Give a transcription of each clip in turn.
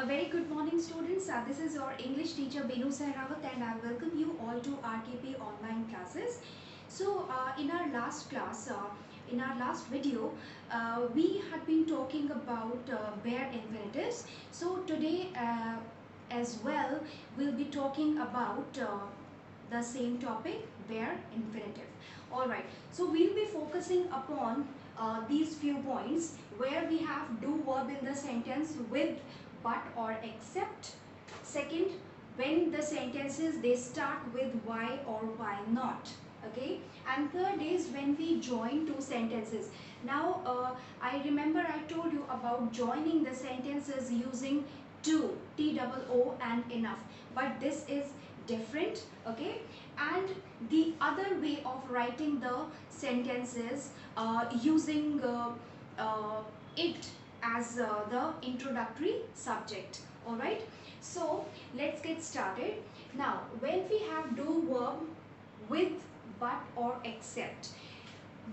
A very good morning, students. This is your English teacher Benu Sehrawat and I welcome you all to RKP online classes. So in our last class, in our last video, we had been talking about bare infinitives. So today as well, we'll be talking about the same topic, bare infinitive. Alright, so we'll be focusing upon these few points where we have do verb in the sentence with, but or except. Second, when the sentences they start with why or why not. Okay, and third is when we join two sentences. Now I remember I told you about joining the sentences using to, T-O-O and enough, but this is different. Okay, and the other way of writing the sentences using it as the introductory subject. Alright, so let's get started. Now when we have do verb with, but or except,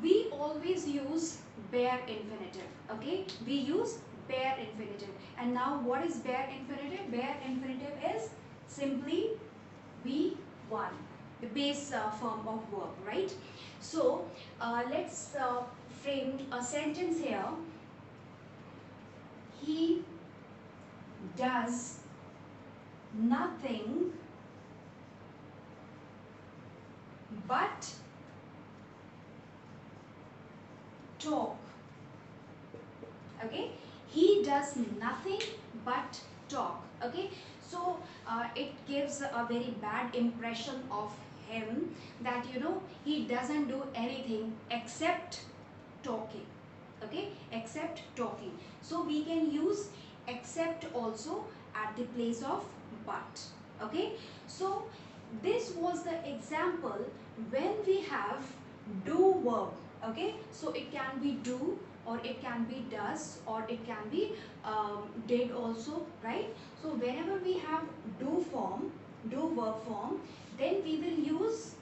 we always use bare infinitive. Okay, we use bare infinitive. And now what is bare infinitive? Bare infinitive is simply V1, the base form of verb, right? So let's frame a sentence here. He does nothing but talk. Okay, he does nothing but talk. Okay, so it gives a very bad impression of him that he doesn't do anything except talking. Okay, except talking. So we can use except also at the place of but. Okay, so this was the example when we have do verb. Okay, so it can be do, or it can be does, or it can be did also, right? So whenever we have do form, do verb form, then we will use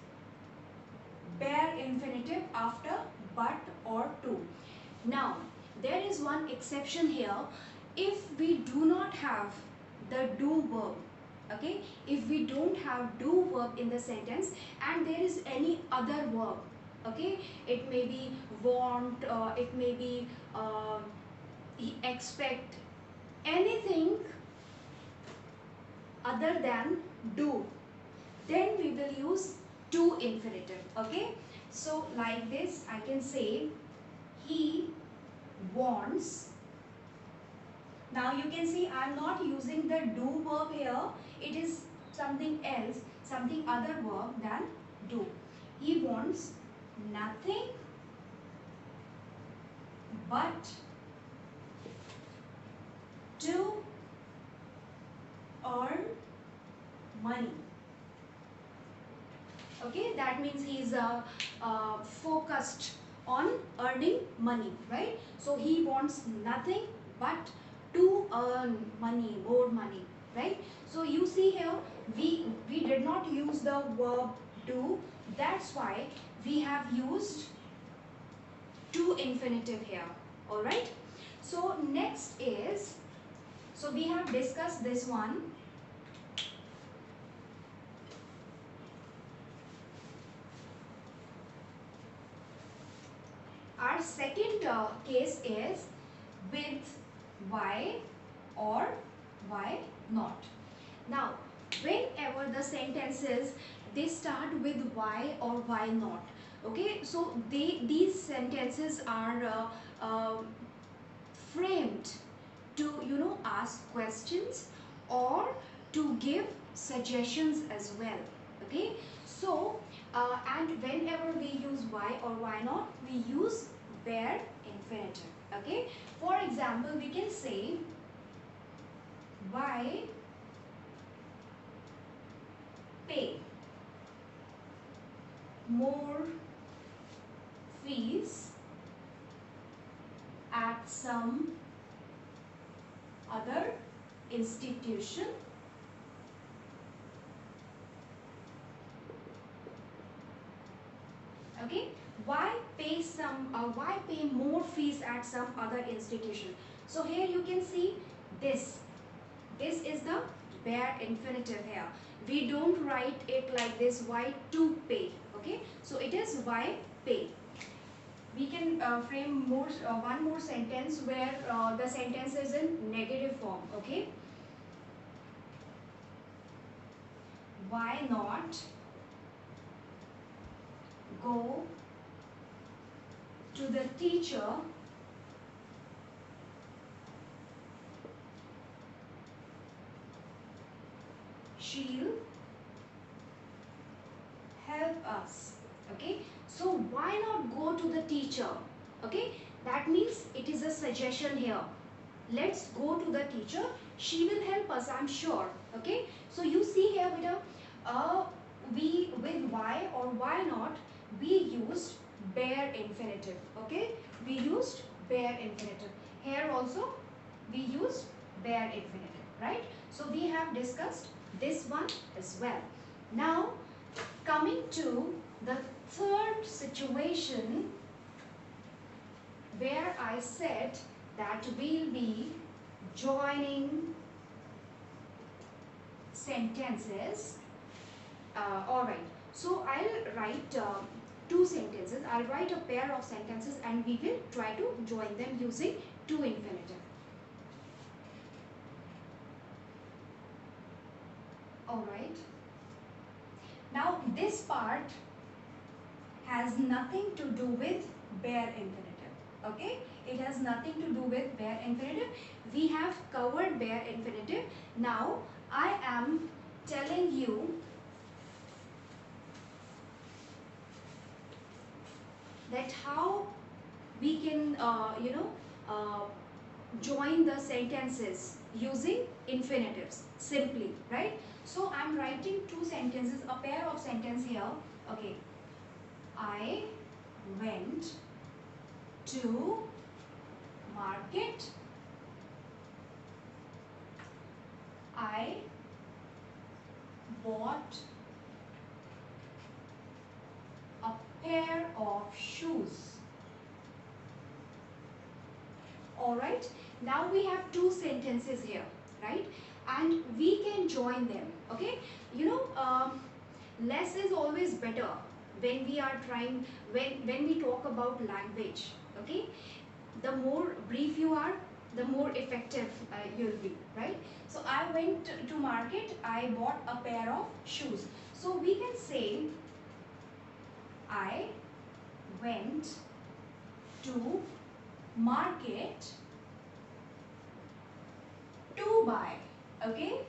bare infinitive after but or to. Now there is one exception here. If we do not have the do verb, okay, if we don't have do verb in the sentence and there is any other verb, okay, it may be want, it may be expect, anything other than do, then we will use to infinitive. Okay, so like this I can say he wants. Now you can see I am not using the do verb here, it is something else, something other verb than do. He wants nothing but to earn money. Okay, that means he is focused on earning money, right? So he wants nothing but to earn money, more money, right? So you see here we did not use the verb do, that's why we have used to infinitive here. All right, so next is, so we have discussed this one. Our second case is with why or why not. Now whenever the sentences they start with why or why not, okay, so these sentences are framed to ask questions or to give suggestions as well. Okay, so and whenever we use why or why not, we use bare infinitive. Okay, for example we can say why pay more fees at some other institution okay, why pay more fees at some other institution. So here you can see this This is the bare infinitive here. We don't write it like this, why to pay. Okay, so it is why pay. We can frame one more sentence where the sentence is in negative form. Okay, why not go to the teacher she'll help us. Okay, so why not go to the teacher? Okay, that means it is a suggestion here. Let's go to the teacher, she will help us, I'm sure. Okay, so you see here beta, we with why or why not, we used bare infinitive. Okay, we used bare infinitive. Here also we used bare infinitive, right? So we have discussed this one as well. Now coming to the third situation where I said that we'll be joining sentences. Alright, so I'll write two sentences. I'll write a pair of sentences and we will try to join them using to infinitive. Alright. Now this part has nothing to do with bare infinitive. Okay, it has nothing to do with bare infinitive. We have covered bare infinitive. Now I am telling you that how we can join the sentences using infinitives simply, right? So I'm writing two sentences, a pair of sentences here. Okay, I went to market. I bought a pair of shoes. Alright, now we have two sentences here, right? And we can join them. Okay, less is always better when we are trying, when we talk about language. Okay, the more brief you are, the more effective you'll be, right? So I went to market, I bought a pair of shoes. So we can say I went to market to buy. Okay,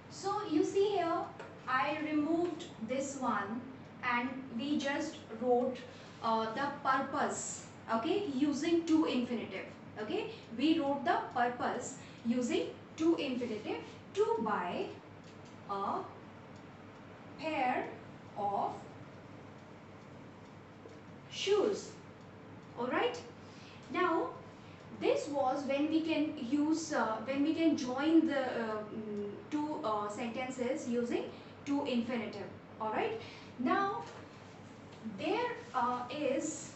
so you see here I removed this one and we just wrote the purpose, okay, using to infinitive. Okay, we wrote the purpose using to infinitive, to buy a pair of shoes. Alright, now this was when we can use when we can join the two sentences using to infinitive. Alright, now there is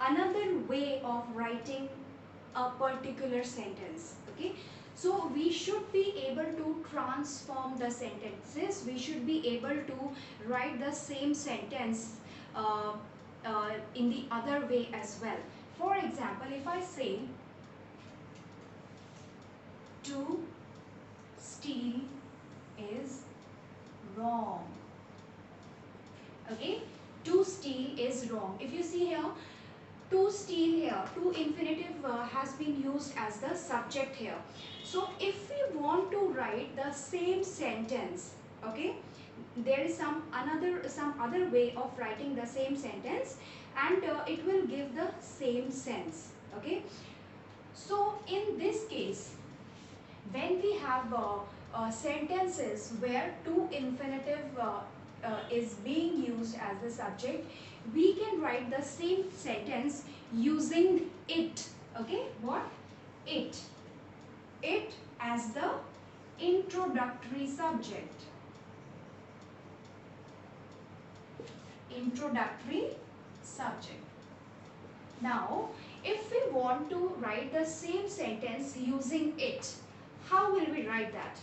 another way of writing a particular sentence. Okay, so we should be able to transform the sentences, we should be able to write the same sentence in the other way as well. For example, if I say to steal is wrong. Okay, to steal is wrong. If you see here, to steal here, to infinitive has been used as the subject here. So if we want to write the same sentence, okay, there is some other way of writing the same sentence and it will give the same sense. Okay, so in this case, when we have sentences where to infinitive is being used as the subject, we can write the same sentence using it. Okay, what? It as the introductory subject. Introductory subject. Now if we want to write the same sentence using it, How will we write that?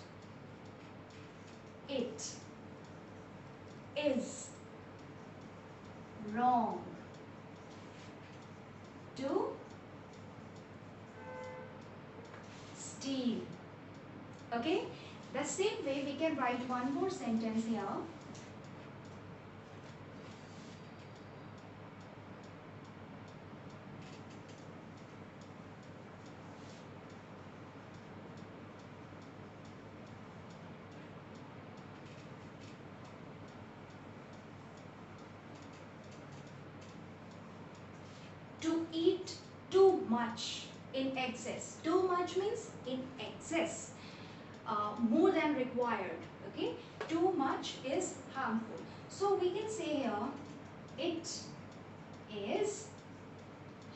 It is wrong to steal. Okay? The same way we can write one more sentence here. To eat too much in excess. Too much means in excess. More than required. Okay? Too much is harmful. So we can say here, it is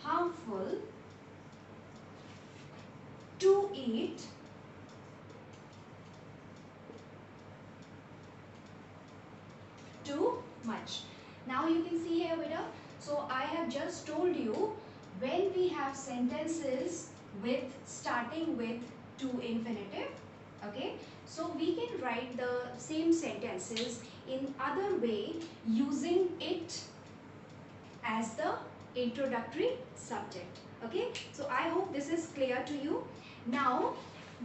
harmful to eat too much. Now you can see here, beta. So I have just told you, when we have sentences with starting with to infinitive, okay, so we can write the same sentences in other way using it as the introductory subject. Okay, so I hope this is clear to you. Now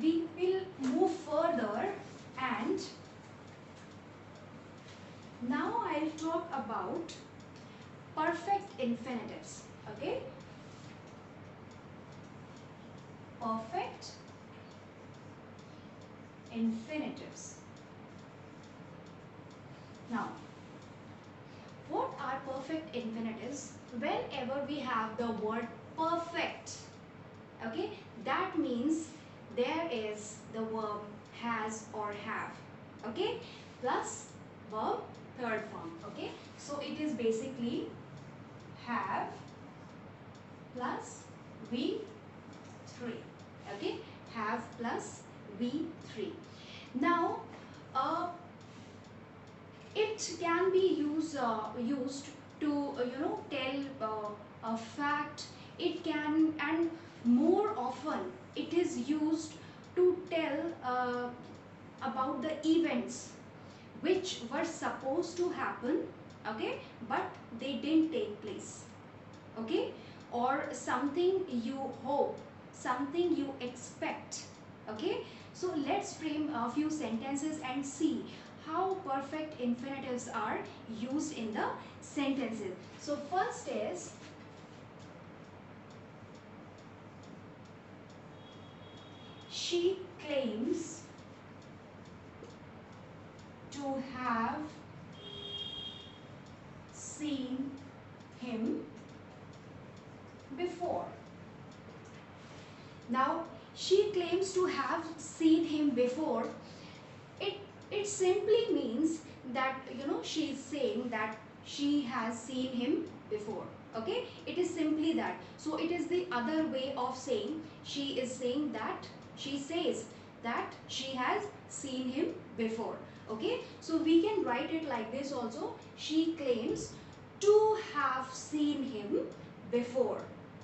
we will move further, and now I'll talk about perfect infinitives. Okay, perfect infinitives. Now, what are perfect infinitives? Whenever we have the word perfect, okay, that means there is the verb has or have, okay, plus verb third form. Okay, so it is basically have plus V3. Okay, have plus V3. Now, it can be used to tell a fact. It can, and more often it is used to tell about the events which were supposed to happen, okay, but they didn't take place, okay, or something you hope, something you expect. Okay, so let's frame a few sentences and see how perfect infinitives are used in the sentences. So first is, she claims to have seen him before. Now, she claims to have seen him before. It simply means that, she is saying that she has seen him before. Okay, it is simply that. So it is the other way of saying, she is saying that, she says that she has seen him before. Okay, so we can write it like this also. She claims to have seen him before.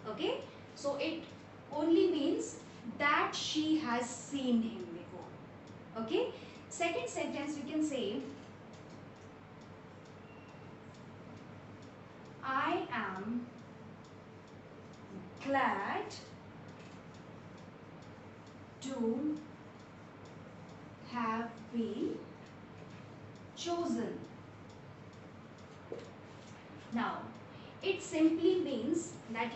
Okay, so it only means that she has seen him before. Okay, second sentence we can say, I am glad to have been chosen. Now, it simply means that,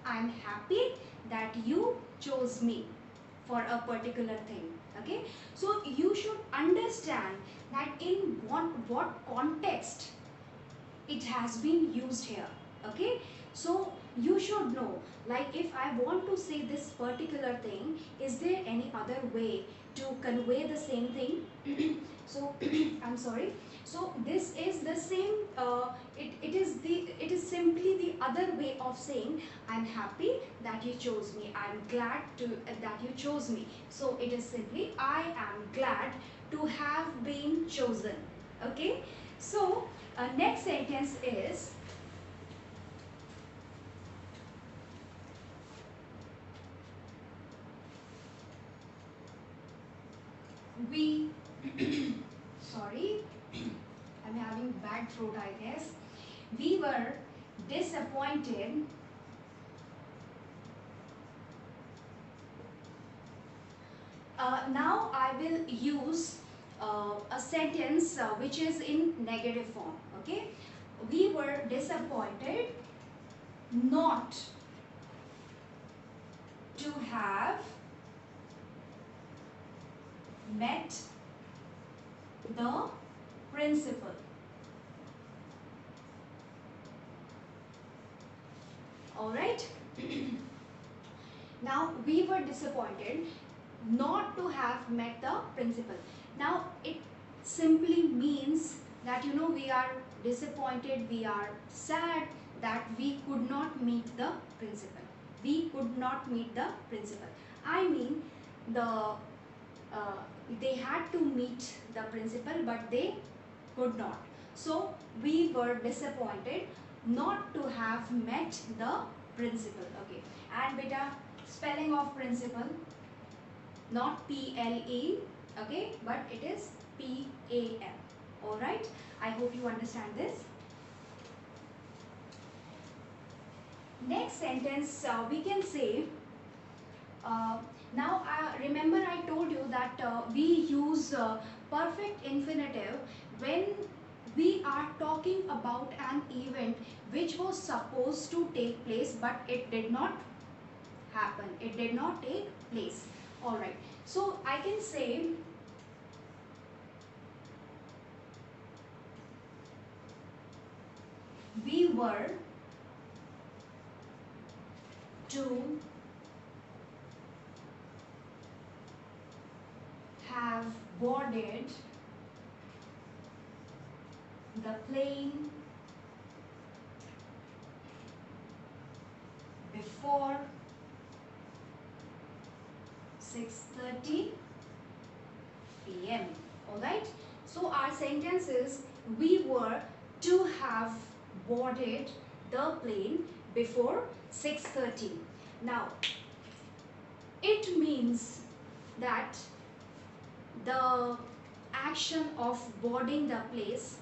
I'm happy that you chose me for a particular thing. Okay, so you should understand that in what context it has been used here. Okay, so you should know, like, if I want to say this particular thing, is there any other way to convey the same thing? So I'm sorry, so this is the same, it is simply the other way of saying, I'm happy that you chose me, I'm glad to that you chose me. So it is simply, I am glad to have been chosen. Okay, so next sentence is, bad throat, I guess. We were disappointed now I will use a sentence which is in negative form. Okay, we were disappointed not to have met the principal. All right. Now we were disappointed not to have met the principal. Now it simply means that we are disappointed, we are sad that we could not meet the principal. We could not meet the principal. I mean they had to meet the principal but they could not. So we were disappointed not to have met the principal. Okay, and beta, spelling of principal, not PLE, okay, but it is PAM. Alright, I hope you understand this. Next sentence we can say, now remember I told you that we use perfect infinitive when we are talking about an event which was supposed to take place but it did not happen. It did not take place. Alright, so I can say we were to have boarded the plane before 6:30 p.m. Alright, so our sentence is we were to have boarded the plane before 6:30. Now it means that the action of boarding the place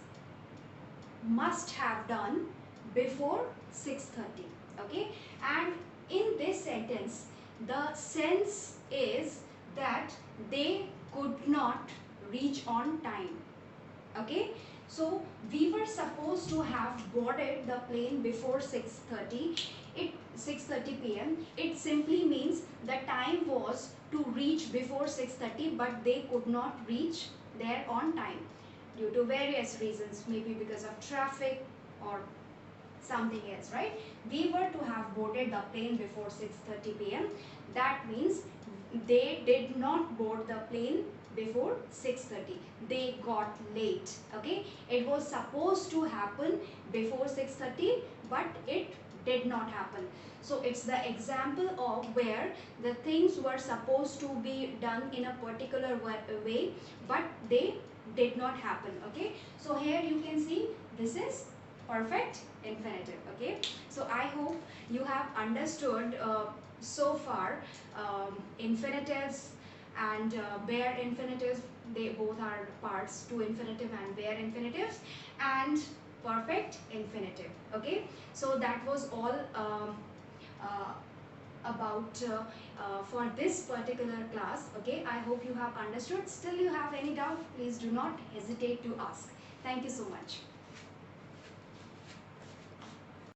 must have done before 6:30. Okay, and in this sentence the sense is that they could not reach on time. Okay, so we were supposed to have boarded the plane before 6:30. 6:30 p.m. It simply means the time was to reach before 6:30 but they could not reach there on time due to various reasons, maybe because of traffic or something else, right? We were to have boarded the plane before 6:30 p.m. That means they did not board the plane before 6:30. They got late. Okay, it was supposed to happen before 6:30 but it did not happen. So it's the example of where the things were supposed to be done in a particular way but they did not happen. Okay, so here you can see this is perfect infinitive. Okay, so I hope you have understood so far infinitives and bare infinitives. They both are parts, to infinitive and bare infinitives, and perfect infinitive. Okay, so that was all about for this particular class. Okay, I hope you have understood. Still you have any doubt, please do not hesitate to ask. Thank you so much.